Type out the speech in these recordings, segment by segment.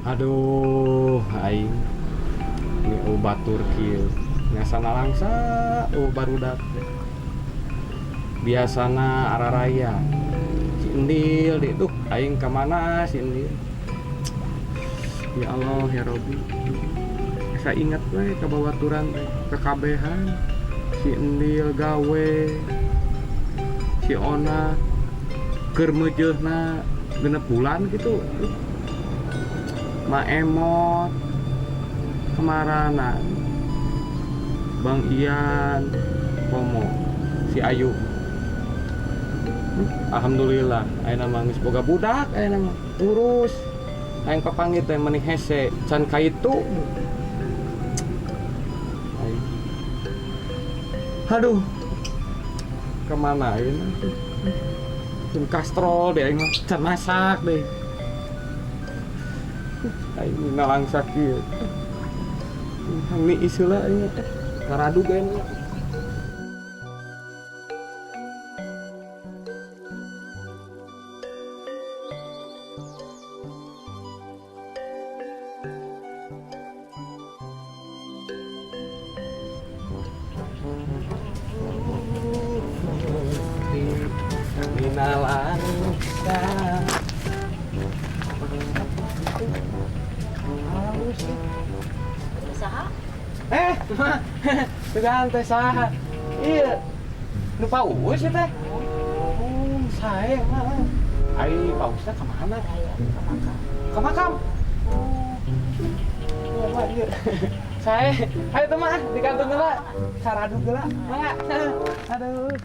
Aduh, aing ini batur kieu. Ngasana langsa barudak. Biasana araraya. Si Endil di tuh aing ka mana si Endil. Ya Allah ya Robi. Saya ingat we ka babaturan teh kekabehan. Si Endil gawe. Si Ona keur meujeuhna 6 bulan gitu. Ma Emot kemaranan Bang Ian Pomo si Ayu. Alhamdulillah ayeuna mah geus boga budak, ayeuna mah urus aing papanggih teh meuni hese can kaitu. Aduh kemana ayeuna can kastrol deh aing mah can masak deh. Aing nalangsa kieu. Hangni isula aing teh karadu gaen. Minalangsa Saha? mah tegaan teh saha? Iya nu paus ya teh. Sae mah ai pausnya kemana? Ke makam. Oh mah iya. Sae ayo teh mah di kantor heula saradu heula mangga. Aduh.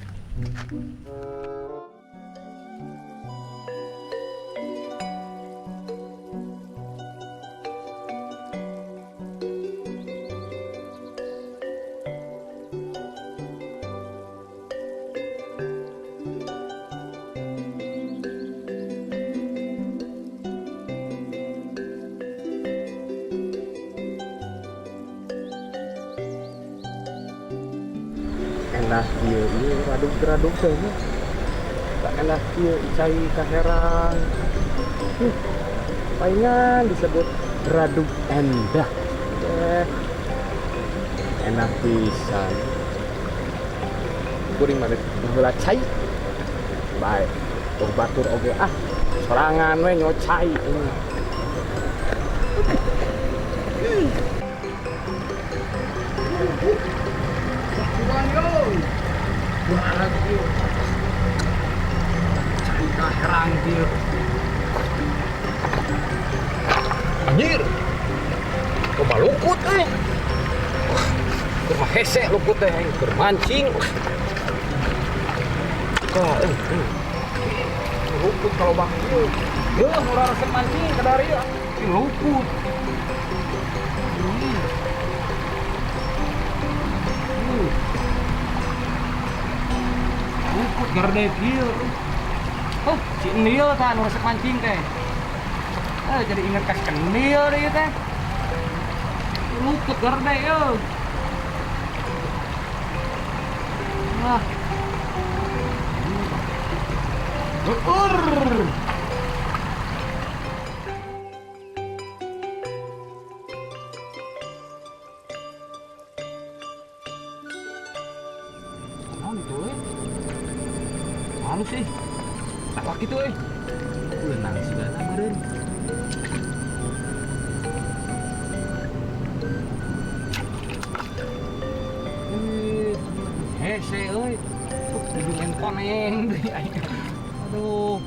Enak ieu radug teh tak enak ieu cai kaherang. Palingan disebut radug endah. Enak pisan. Kuring mah heula cai. Bae. Tuh batur oge sorangan we nyocai ini. Buat kieu. Cai kaherang kieu. Anjir. Coba lukut Keur mah hese lukut teh keur mancing. Lukut kalau bang kieu. Yeuh urang resep mancing kadari lukut. Lukut gardek kieu. Si Endil tah anu resep mancing teh. Jadi inget kas Endil deui teh. Lukut gardek yeuh. Anu sih, tak laki tuh leunang sigana meureun. Hese euy, ujung koneng deui aing. Aduh.